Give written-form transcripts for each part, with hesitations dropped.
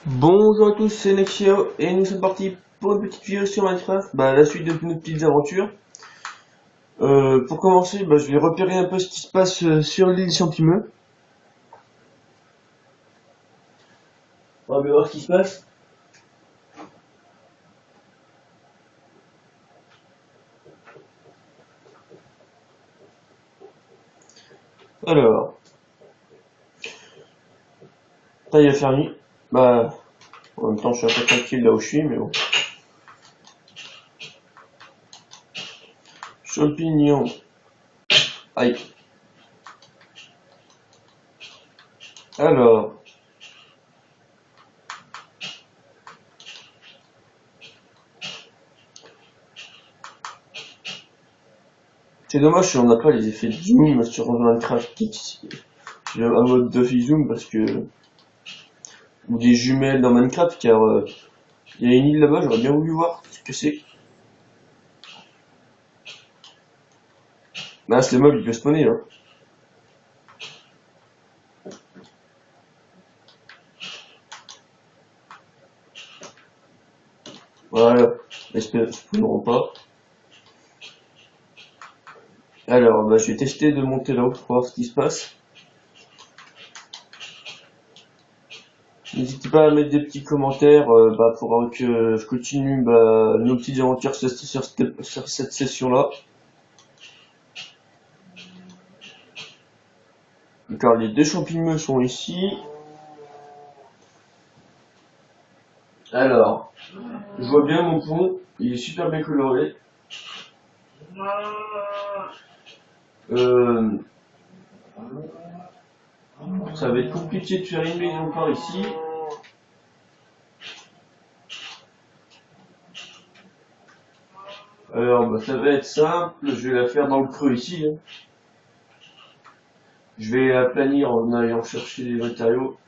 Bonjour à tous, c'est Nexio et nous sommes partis pour une petite vidéo sur Minecraft, la suite de nos petites aventures. Pour commencer, je vais repérer un peu ce qui se passe sur l'île Champimeux. On va bien voir ce qui se passe. Alors, taille à fermi. En même temps, je suis un peu tranquille là où je suis, mais bon. Champignons. Aïe. Alors, c'est dommage si on n'a pas les effets de zoom sur Minecraft. J'ai un mode de zoom parce que ou des jumelles dans Minecraft, car il y a une île là-bas, j'aurais bien voulu voir ce que c'est. Là, c'est le mob, il peut spawner, hein. Voilà, espère qu'ils n'auront pas. Alors, je vais tester de monter là-haut pour voir ce qui se passe. N'hésitez pas à mettre des petits commentaires pour que je continue nos petites aventures sur cette session-là. Car les deux champignons sont ici. Alors, je vois bien mon pont, il est super bien coloré. Ça va être compliqué de faire une maison par ici. Alors, ça va être simple, je vais la faire dans le creux ici, hein. Je vais aplanir en allant chercher les matériaux.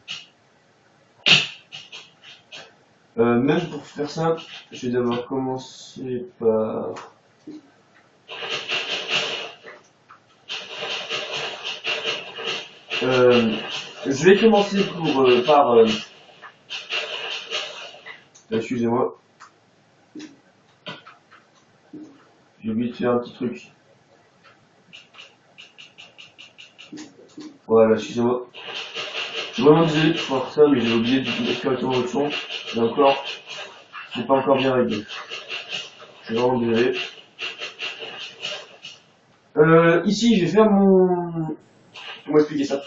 Même pour faire simple, je vais d'abord commencer par... je vais commencer par... excusez-moi, j'ai oublié de faire un petit truc. Voilà, excusez-moi. Je suis vraiment désolé de faire ça, mais j'ai oublié de mettre correctement le son. Et encore, c'est pas encore bien réglé. Je suis vraiment désolé. Ici, je vais faire mon... Comment expliquer ça?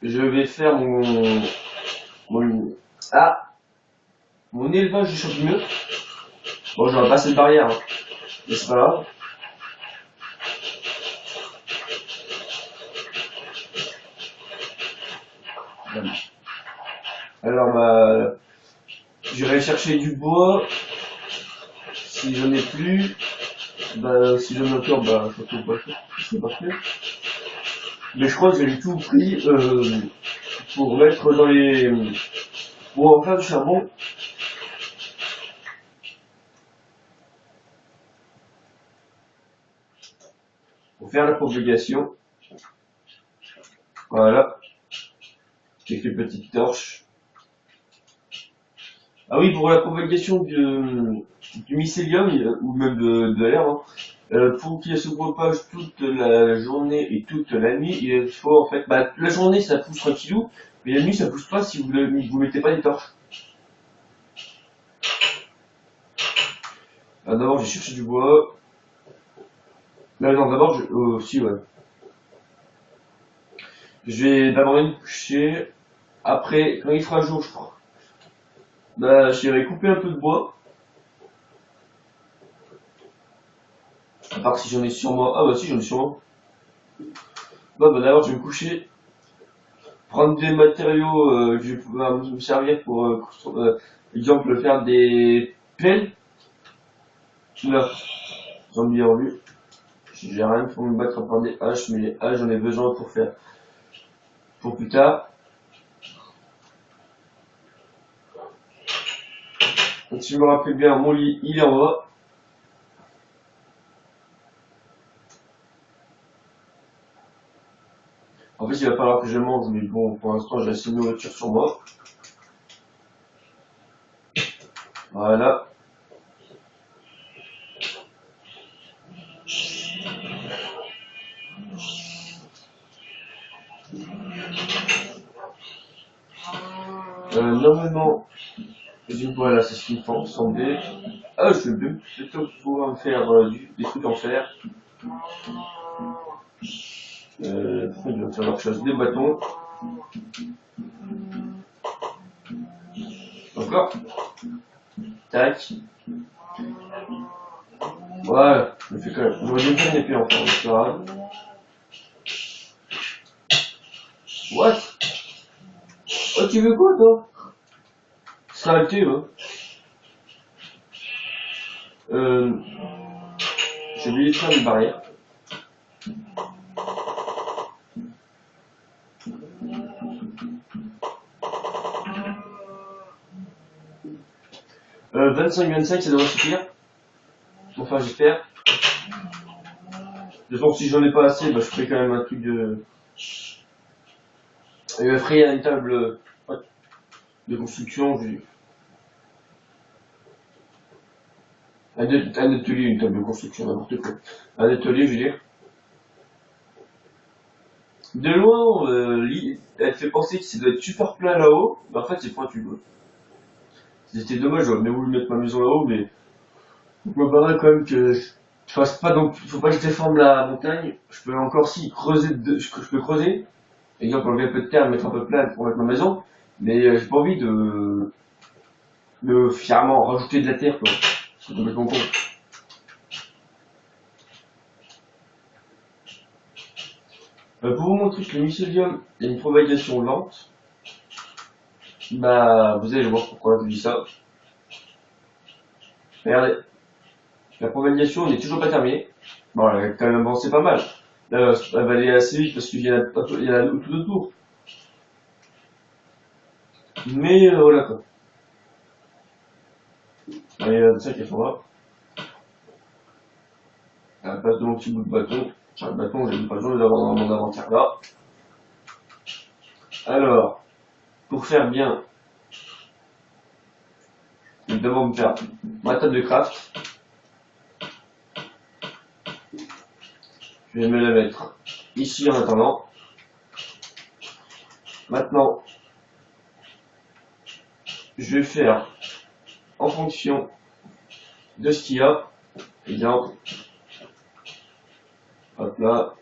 Je vais faire mon... Ah! Mon élevage de champignons. Bon, j'aurais pas cette barrière, hein. Mais c'est pas grave. Alors, j'irai chercher du bois. Si j'en ai plus, si j'en ai encore, je trouve pas c'est parfait. Mais je crois que j'ai tout pris pour mettre dans les... pour en faire du charbon. Pour faire la propagation. Voilà. Quelques petites torches. Ah oui, pour la propagation du mycélium, ou même de l'air, hein, pour qu'il se propage toute la journée et toute la nuit, il faut en fait, la journée ça pousse tranquillou, mais la nuit ça pousse pas si vous mettez pas des torches. D'abord j'ai cherché du bois. Non, d'abord si ouais. Je vais d'abord me coucher. Après, quand il fera jour, je crois. J'irai couper un peu de bois. À part si j'en ai sur moi. Ah bah si j'en ai sur moi. D'abord je vais me coucher. Prendre des matériaux que je vais pouvoir me servir pour, exemple, faire des pelles. Là, zombie en vue. J'ai rien pour me battre à prendre des haches, mais les haches j'en ai besoin pour faire pour plus tard. Donc si je me rappelle bien, mon lit il est en bas. En fait il va falloir que je mange, mais bon pour l'instant j'ai assez de nourriture sur moi. Voilà. Normalement, voilà, c'est ce qu'il me semblait. Ah, je vais plutôt pouvoir me faire des trucs en fer. Je vais faire leur chose, des bâtons. Encore. Tac. Voilà, je le fais quand même. J'aurais dû me faire une épée encore, mais c'est pas grave. What? Oh, tu veux quoi, toi? Saleté, hein. J'ai oublié de faire une barrière. Euh, 25, ça devrait suffire. Enfin, j'espère. De toute façon, si j'en ai pas assez, bah, je ferai quand même un truc de... Je ferai une table de construction. Un atelier, une table de construction, n'importe quoi. Un atelier, je veux dire. De loin, elle fait penser que ça doit être super plein là-haut, mais en fait, c'est pointu, quoi. C'était dommage, j'aurais bien voulu mettre ma maison là-haut, mais je me paraît quand même que je fasse pas donc, faut pas que je déforme la montagne. Je peux encore si creuser, je peux creuser. Exemple, enlever un peu de terre, mettre un peu plein pour mettre ma maison. Mais j'ai pas envie de fièrement rajouter de la terre, quoi. C'est complètement con. Pour vous montrer que le mycélium a une propagation lente, bah, vous allez voir pourquoi je dis ça. Regardez. La propagation n'est toujours pas terminée. Bon, elle a quand même avancé pas mal. Là, elle va aller assez vite parce qu'il y en a tout autour. Mais voilà quoi. Allez, ça qui est fort. À la place de mon petit bout de bâton. Enfin, le bâton, j'ai pas besoin de l'avoir dans mon inventaire là. Alors, pour faire bien, je vais d'abord me faire ma table de craft. Je vais me la mettre ici en attendant. Maintenant, je vais faire en fonction de ce qu'il y a. Exemple, hop là.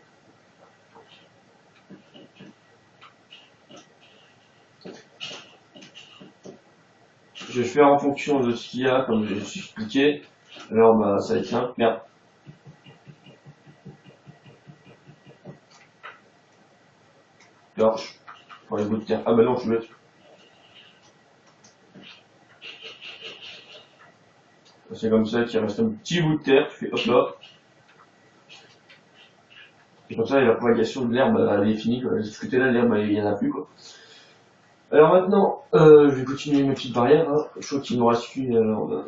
Je vais faire en fonction de ce qu'il y a, comme je suis expliqué. Alors, bah, ça va être simple. Merde. Torche. Pour les bouts de terre. Ah bah non, je suis bête. C'est comme ça qu'il reste un petit bout de terre. Tu fais hop là. Et comme ça, la propagation de l'herbe, elle est finie, quoi. Ce côté-là, l'herbe, il y en a plus, quoi. Alors maintenant, je vais continuer mes petites barrières, hein. Je crois qu'il me reste qu'une, alors,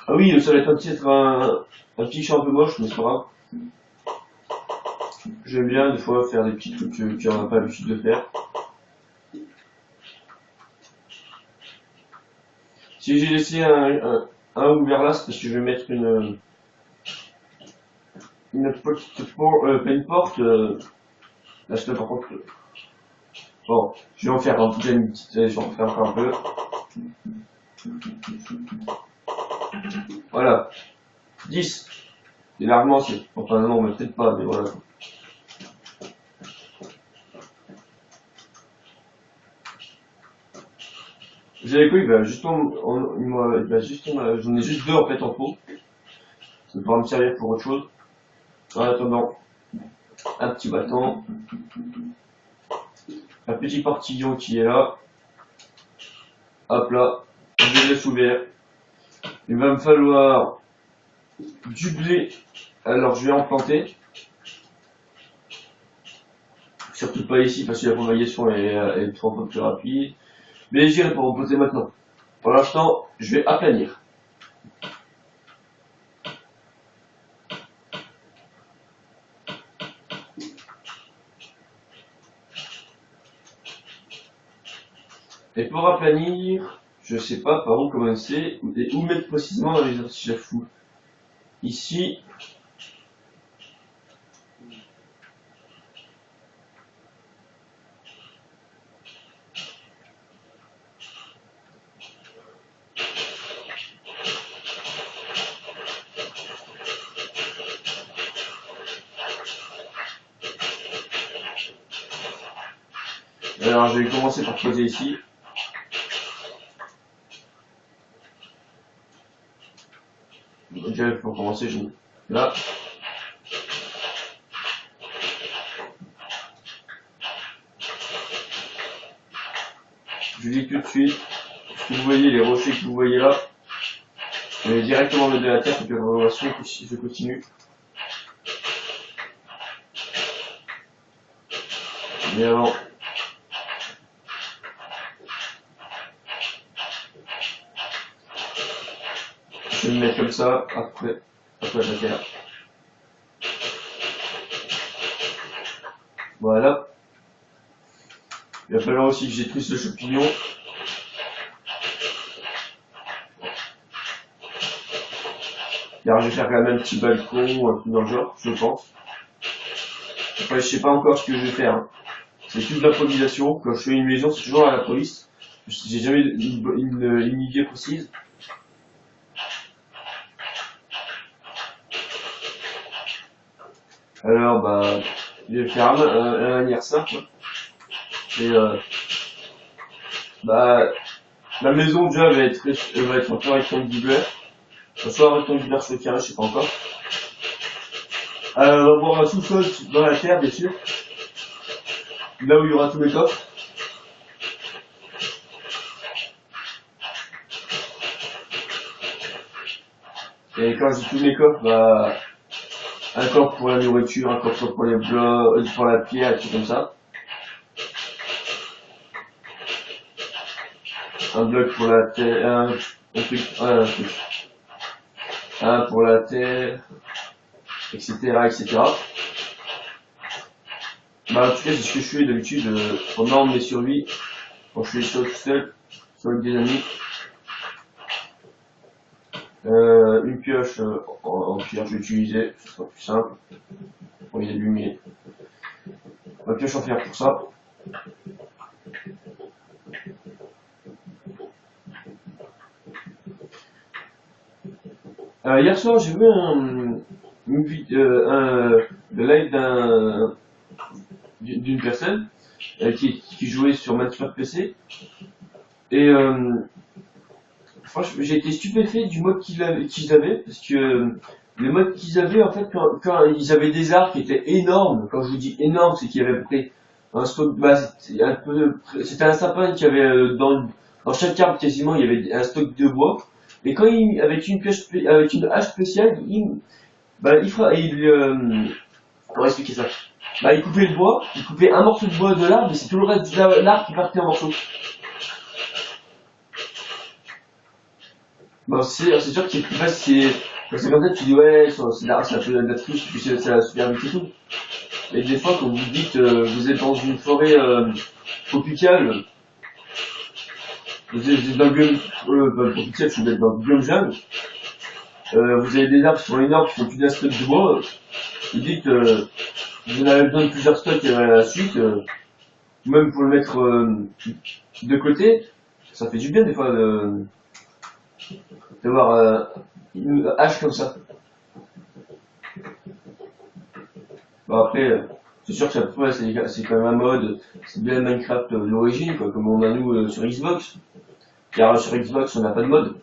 ah oui, ça va être peut-être un petit champ un peu moche, mais c'est pas grave. J'aime bien, des fois, faire des petits trucs qu'on n'a pas l'habitude de faire. Si j'ai laissé un ouvert là, c'est parce que je vais mettre une petite porte, là, je par contre, bon, je vais en faire un petit, une petite, je vais en faire encore un peu. Voilà. 10. Et largement, c'est, enfin, non, mais peut-être pas, mais voilà. Vous avez quoi, il va justement, j'en ai juste deux en fait en pot. Ça pourra me servir pour autre chose. En attendant, un petit bâton. Un petit portillon qui est là. Hop là. Je laisse ouvert. Il va me falloir du blé. Alors je vais en planter. Surtout pas ici parce que la propagation est trop un peu plus rapide. Mais j'irai pour en poser maintenant. Pour l'instant, je vais aplanir. Et pour aplanir, je sais pas par où commencer et où mettre précisément dans les artichafous. Ici, alors je vais commencer par poser ici. Déjà pour commencer, je là. Je dis tout de suite, si vous voyez les rochers que vous voyez là, je vais directement mettre de la terre, et puis je continue. Mais avant, je vais me mettre comme ça, après la terre. Voilà. Il va falloir aussi que j'étrusse le champignon. Alors je vais faire quand même un petit balcon, un truc dans le genre, je pense. Après, je sais pas encore ce que je vais faire. Hein. C'est toute l'improvisation. Quand je fais une maison, c'est toujours à l'improviste. J'ai jamais une idée précise. Alors, bah, je vais faire un manière simple. Et bah, la maison déjà va être un peu rectangulaire. Soit rectangulaire, soit carré, je sais pas encore. On va avoir un sous-sol dans la terre, bien sûr. Là où il y aura tous les coffres. Et quand je dis tous les coffres, bah, un coffre pour la nourriture, un coffre pour les blocs, pour la pierre, et tout comme ça. Un bloc pour la terre, un pour la terre, etc., etc. Bah, en tout cas, c'est ce que je fais d'habitude pendant mes survies, quand je suis tout seul, soit avec des amis. Une pioche en pierre, je vais utiliser, ce sera plus simple. Bon, il y a du mais ma pioche en pierre pour ça. Hier soir, j'ai vu le live d'une personne qui jouait sur Minecraft PC et franchement, j'ai été stupéfait du mode qu'ils avaient parce que le mode qu'ils avaient en fait quand ils avaient des arbres qui étaient énormes. Quand je vous dis énorme, c'est qu'il y avait à peu près un stock base, c'était un sapin qui avait dans chaque arbre quasiment il y avait un stock de bois. Et quand avec une hache spéciale, comment expliquer ça? Bah, il coupait le bois, il coupait un morceau de bois de l'arbre, mais c'est tout le reste de l'arbre qui partait en morceaux. Bon, c'est sûr qu'il est plus facile, parce que comme ça, tu dis, ouais, c'est l'arbre, c'est un peu de la triche, puis c'est la super vite et tout. Et des fois, quand vous dites, vous êtes dans une forêt, tropicale, vous êtes dans le biome, pas tropical, vous êtes dans le biome jungle, vous avez des arbres qui sont énormes, qui font plus d'un stock de bois, vous dites, vous en avez besoin de plusieurs stocks à la suite, même pour le mettre de côté, ça fait du bien des fois d'avoir une hache comme ça. Bon après, c'est sûr que c'est quand même un mode, c'est bien Minecraft d'origine, quoi, comme on a nous sur Xbox. Car sur Xbox on n'a pas de mode.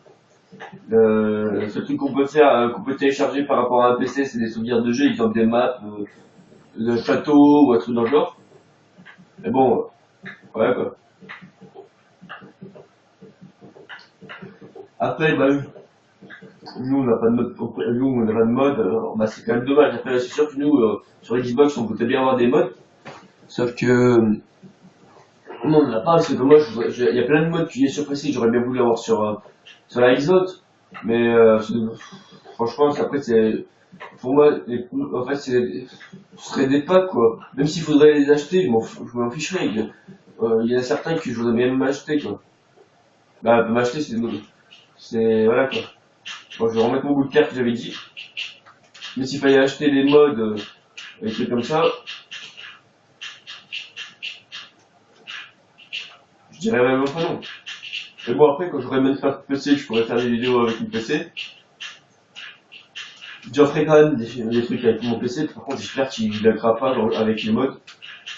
Le seul truc qu'on peut faire, qu'on peut télécharger par rapport à un PC, c'est des sauvegardes de jeu, exemple des maps de château ou un truc dans le genre. Mais bon, ouais quoi. Après, bah, nous on n'a pas de mode, bah, c'est quand même dommage. Après, c'est sûr que nous, sur Xbox, on peut bien avoir des modes, sauf que non, on n'en a pas, parce que moi, il y a plein de modes qui est sur PC que j'aurais bien voulu avoir sur la Xbox, mais franchement, après, c'est, pour moi, en fait, ce serait des packs, quoi. Même s'il faudrait les acheter, je m'en ficherais. Il y en a certains que je voudrais même m'acheter, quoi. Bah, elle peut m'acheter, c'est des modes. C'est, voilà quoi. Bon, je vais remettre mon bout de terre que j'avais dit. Mais s'il fallait acheter des modes, des trucs comme ça, je dirais même pas non. Mais bon, après, quand j'aurai même pas de PC, je pourrais faire des vidéos avec mon PC. J'en ferai quand même des trucs avec mon PC. Par contre, j'espère qu'il laggera pas avec les modes.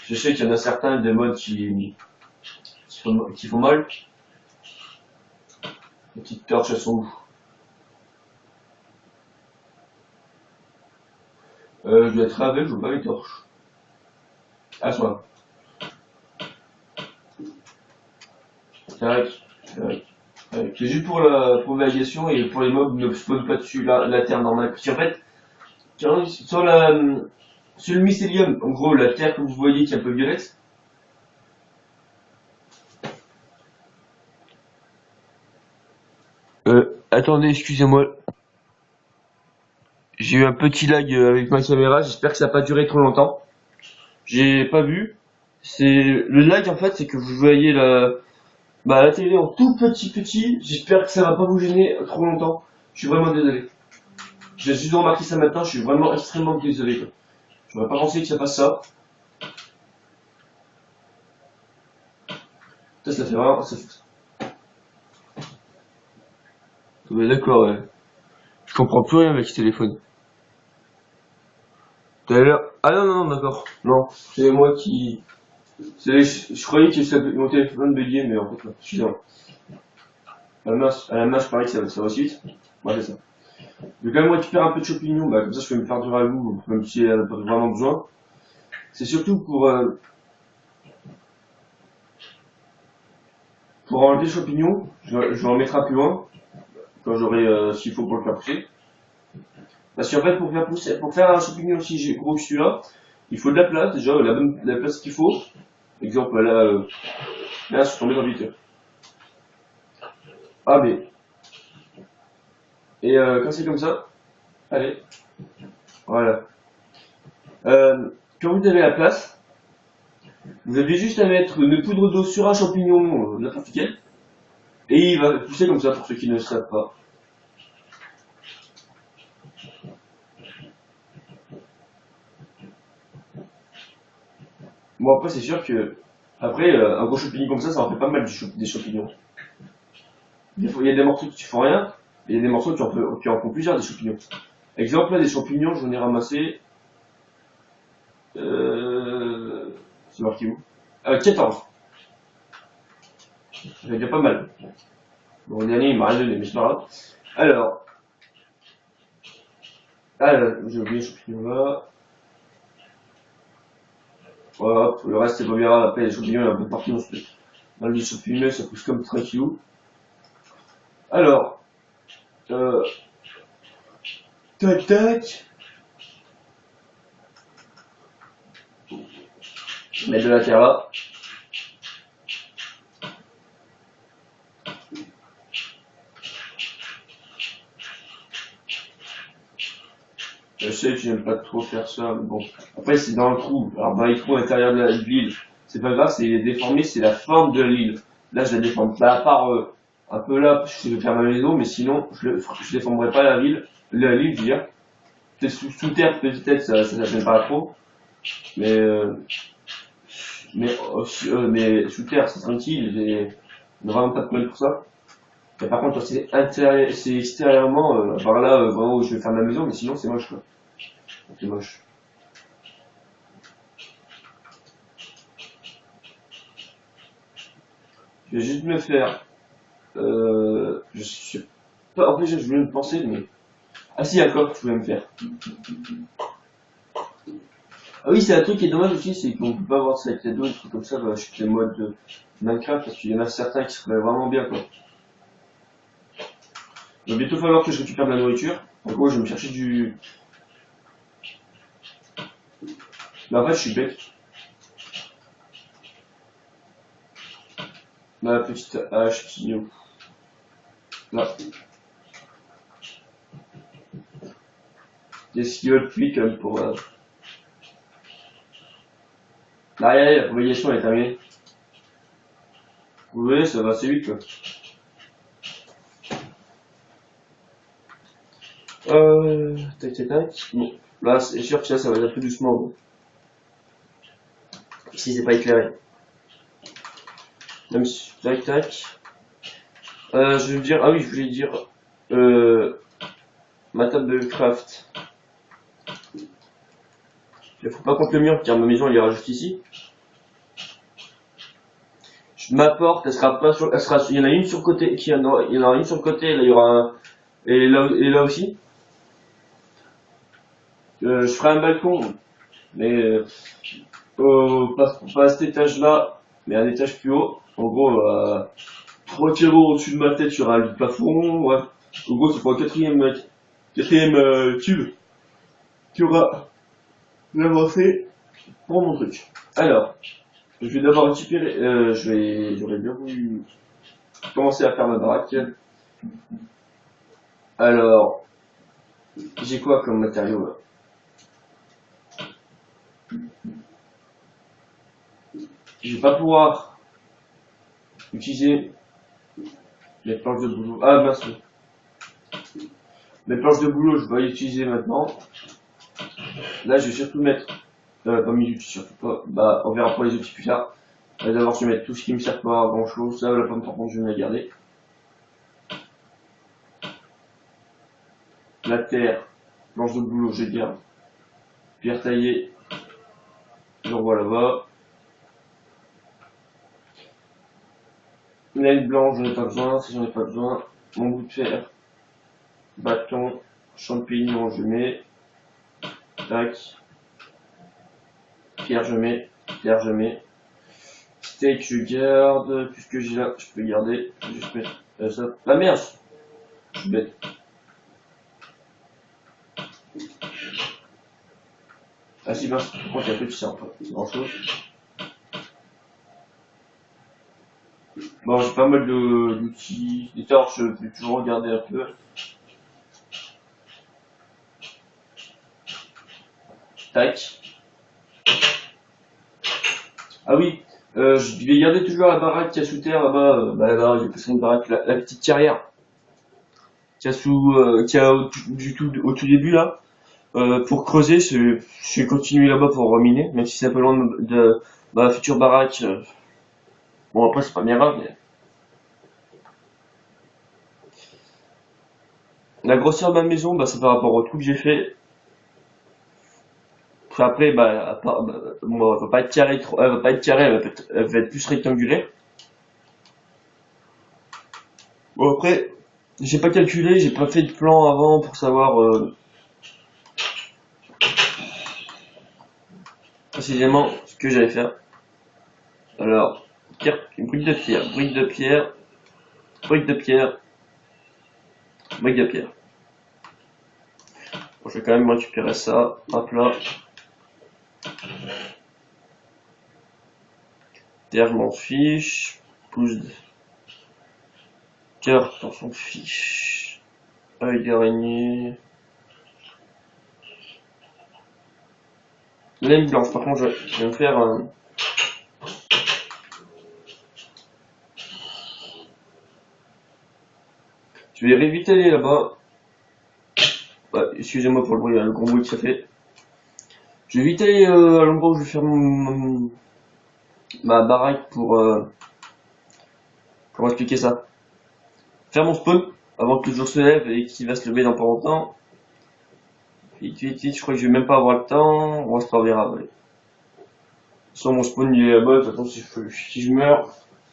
Je sais qu'il y en a certains des modes qui font mal. Les petites torches, elles sont où? Je dois être avec, je veux pas les torches. Ah, soit. Tac, tac, tac. C'est juste pour la navigation et pour les mobs ne spawn pas dessus la terre normale. Parce qu'en fait, sur le mycélium, en gros, la terre que vous voyez qui est un peu violette. Attendez, excusez-moi. J'ai eu un petit lag avec ma caméra, j'espère que ça n'a pas duré trop longtemps. J'ai pas vu. Le lag en fait, c'est que vous voyez la télé en tout petit. J'espère que ça va pas vous gêner trop longtemps. Je suis vraiment désolé. J'ai juste remarqué ça maintenant, je suis vraiment extrêmement désolé. J'aurais pas pensé que ça fasse ça. Ça fait vraiment. Ouais, d'accord, ouais. Je comprends plus rien avec ce téléphone. T'as l'air. Ah non, d'accord. Non, c'est moi qui. Je croyais que mon téléphone buguait, mais en fait, non. Excusez-moi. À la main, je parie que ça va aussi vite. Ouais, c'est ça. Je vais quand même récupérer un peu de champignons, bah, comme ça je peux me faire du ragoût, même si elle n'a pas vraiment besoin. C'est surtout pour enlever les champignons, je vais en mettre un plus loin, quand j'aurai ce qu'il faut pour le faire pousser. Parce qu'en fait, pour faire un champignon aussi gros que celui-là, il faut de la place, déjà, la place qu'il faut. Exemple, là, je suis tombé dans le vide. Ah, mais. Et quand c'est comme ça, allez, voilà. Quand vous avez la place, vous avez juste à mettre une poudre d'eau sur un champignon, n'importe lequel, et il va pousser comme ça pour ceux qui ne le savent pas. Bon après c'est sûr que après un gros champignon comme ça en fait pas mal des champignons. Des fois il y a des morceaux qui font rien, et il y a des morceaux qui en font plusieurs des champignons. Exemple là des champignons j'en ai ramassé c'est marqué où 14. Ça fait déjà pas mal. Bon le dernier il m'a rien donné mais c'est pas grave. Alors j'ai oublié les champignons là. Voilà, le reste c'est pas bien grave, après les champignons il y a un peu partout dans le champignon ça pousse comme tranquillou. Alors tac tac. Mettre de la terre là. Je sais que j'aime pas trop faire ça, mais bon. Après, c'est dans le trou. Alors, dans les trous à l'intérieur de l'île, c'est pas grave, c'est déformé, c'est la forme de l'île. Là, je la déforme pas, à part un peu là, parce que je vais faire ma maison, mais sinon, je déformerai pas l'île, je veux dire. Peut-être sous terre, peut-être, ça gêne pas trop. Mais, mais sous terre, c'est tranquille, j'ai vraiment pas de problème pour ça. Et par contre, c'est extérieurement, par là, vraiment où je vais faire ma maison, mais sinon, c'est moche, quoi. C'est moche. Je vais juste me faire. Je sais pas. En fait, je voulais me penser, mais. Ah si, un coffre, je voulais me faire. Ah oui, c'est un truc qui est dommage aussi, c'est qu'on peut pas avoir ça avec les dos, des trucs comme ça, je suis les modes de Minecraft, parce qu'il y en a certains qui seraient vraiment bien, quoi. Il va bientôt falloir que je récupère de la nourriture. En gros, je vais me chercher du. Mais en fait, je suis bête. Ma petite hache qui. Là. Des skills puis comme pour. Là, regardez, la propagation est terminée. Vous voyez, ça va assez vite, quoi. Tac tac tac. Bon, là c'est sûr que ça va être un peu doucement. Bon. Si c'est pas éclairé. Même si, tac tac. Je veux dire, ah oui, je voulais dire, ma table de craft. Il faut pas contre le mur car ma maison elle ira juste ici. Ma porte, elle sera pas sur, il y en a une sur le côté, il y en aura une sur le côté, là il y aura un, et là aussi. Je ferai un balcon, mais pas à cet étage-là, mais un étage plus haut. En gros, 3 carreaux au-dessus de ma tête, il y aura le plafond. Ouais. En gros, c'est pour le quatrième tube qui aura l'avancée pour mon truc. Alors, je vais d'abord récupérer, j'aurais bien voulu commencer à faire ma baraque. Alors, j'ai quoi comme matériau là? Je vais pas pouvoir utiliser les planches de boulot. Ah mince. Les planches de boulot, je vais les utiliser maintenant. Là, je vais surtout mettre, pas mes outils, surtout pas. Bah, on verra pour les outils plus tard. D'abord, je vais mettre tout ce qui me sert pas à grand chose. Ça, la pomme par contre, je vais me la garder. La terre, planche de boulot, je garde. Pierre taillée, j'envoie là-bas. Laine blanche, j'en ai pas besoin. Si j'en ai pas besoin, mon bout de fer, bâton, champignons, je mets. Tac. Pierre, je mets. Pierre, je mets. Steak, je garde. Puisque j'ai là, je peux garder. Je vais juste mettre ça. La merde! Je suis bête. Ah si, mince. Par contre, il y a peu de ça, pas grand chose. Bon, j'ai pas mal d'outils. Des torches, je peux toujours regarder un peu. Tac. Ah oui, je vais garder toujours la baraque qu'il y a sous terre là-bas. Bah là-bas, j'ai passé une baraque, la petite carrière. Qu'il y a qu'il y a au tout début là. Pour creuser, je vais continuer là-bas pour reminer, même si c'est un peu loin de ma future baraque. Bon après c'est pas bien grave, mais la grosseur de ma maison, bah c'est par rapport au trou que j'ai fait. Après, bon, elle va pas être carrée, elle va pas être carrée, elle va être plus rectangulaire. Bon après, j'ai pas calculé, j'ai pas fait de plan avant pour savoir précisément ce que j'allais faire. Alors, une brique de pierre, brique de pierre, brique de pierre, brique de pierre. Bon, je vais quand même récupérer ça, hop là. Terre, je m'en fiche. Pouce de cœur, on s'en fiche. Œil d'araignée. Laine blanche, par contre, je vais me faire un... Je vais vite aller là-bas. Ouais, excusez-moi pour le bruit, le gros bruit que ça fait. Je vais vite aller à l'endroit où je vais faire ma baraque pour... comment expliquer ça? Faire mon spawn avant que le jour se lève et qu'il va se lever dans pas longtemps. Vite, vite, vite, je crois que je vais même pas avoir le temps. On se reverra. Ouais. Sans mon spawn il est là-bas, de toute façon si je meurs,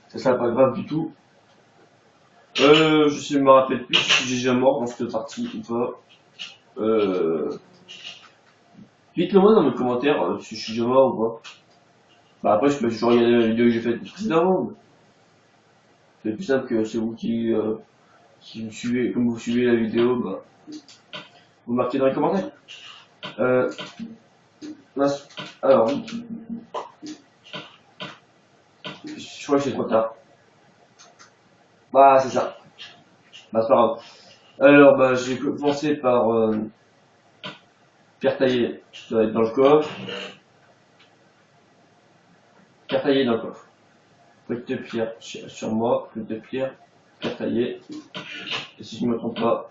ça sera pas grave du tout. Je me rappelle plus si j'ai déjà mort dans cette partie ou pas. Dites-le moi dans les commentaires si je suis déjà mort ou pas. Bah après je peux toujours regarder la vidéo que j'ai faite précédemment. C'est plus simple que c'est vous qui me suivez, comme vous suivez la vidéo, bah vous marquez dans les commentaires. Alors, je crois que c'est trop tard. Bah c'est ça. Bah c'est pas grave. Alors bah j'ai commencé par pierre taillée, ça va être dans le coffre. Pierre taillée dans le coffre. Brique de pierre sur moi, brique de pierre taillée. Et si je ne me trompe pas,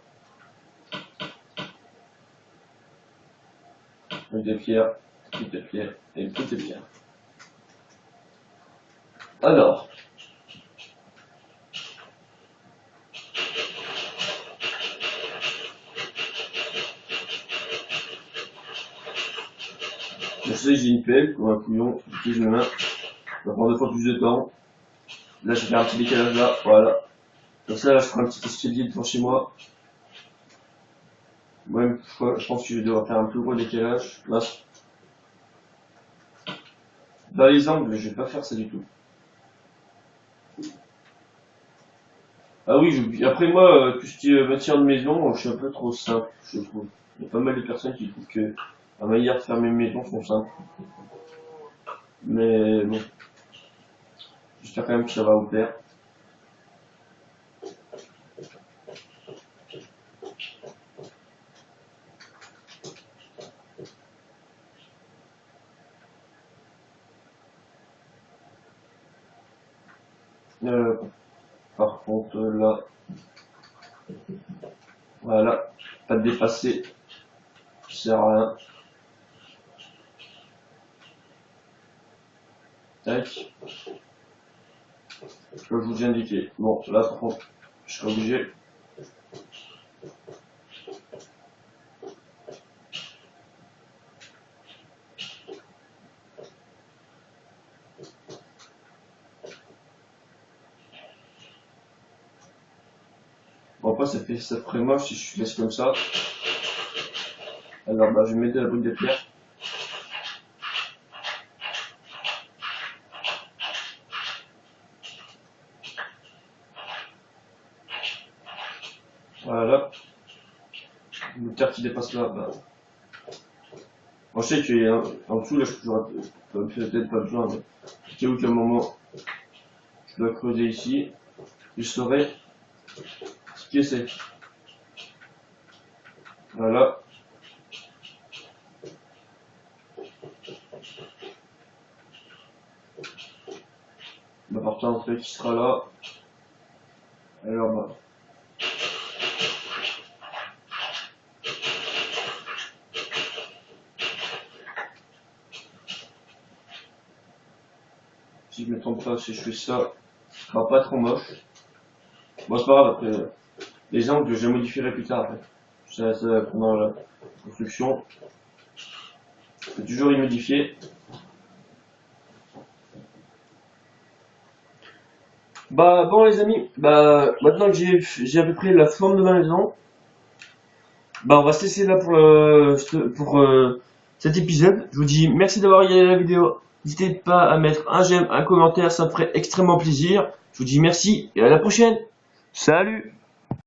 avec des pierres, toutes les pierres, et toutes les pierres. Alors. Je sais que j'ai une pelle, comme un couillon, j'utilise mes mains. Ça va prendre 2 fois plus de temps. Là, je vais faire un petit décalage là, voilà. Comme ça, là, je ferai un petit escalier devant chez moi. Ouais, je pense que je vais devoir faire un plus gros décalage. Là. Dans les angles, je vais pas faire ça du tout. Ah oui, après moi, tout ce qui est matière de maison, je suis un peu trop simple, je trouve. Il y a pas mal de personnes qui trouvent que la manière de faire mes maisons sont simples. Mais bon, j'espère quand même que ça va vous plaire. Par contre, là, voilà, pas de dépasser, ça sert à rien. Tac. Comme je vous ai indiqué. Bon, là, par contre, je serai obligé. Bon, après, ça ferait moche si je laisse comme ça. Alors, bah, je vais mettre de la brique de pierre. Voilà. Une terre qui dépasse là, bah. Bon, je sais qu'il y a en dessous, là, j'aurais peut-être pas besoin, mais au cas où qu'à un moment, je dois creuser ici, je saurai ce que c'est. Voilà. La porte d'entrée qui sera là. Alors, bah. Si je me trompe pas, si je fais ça, ce sera pas trop moche. Bon, c'est pas grave, après, les angles, je les modifierai plus tard, après. Ça, pendant la construction. Je peux toujours y modifier. Bah, bon, les amis, bah, maintenant que j'ai à peu près la forme de ma maison, bah, on va se laisser là pour cet épisode. Je vous dis merci d'avoir regardé la vidéo. N'hésitez pas à mettre un j'aime, un commentaire, ça me ferait extrêmement plaisir. Je vous dis merci et à la prochaine. Salut!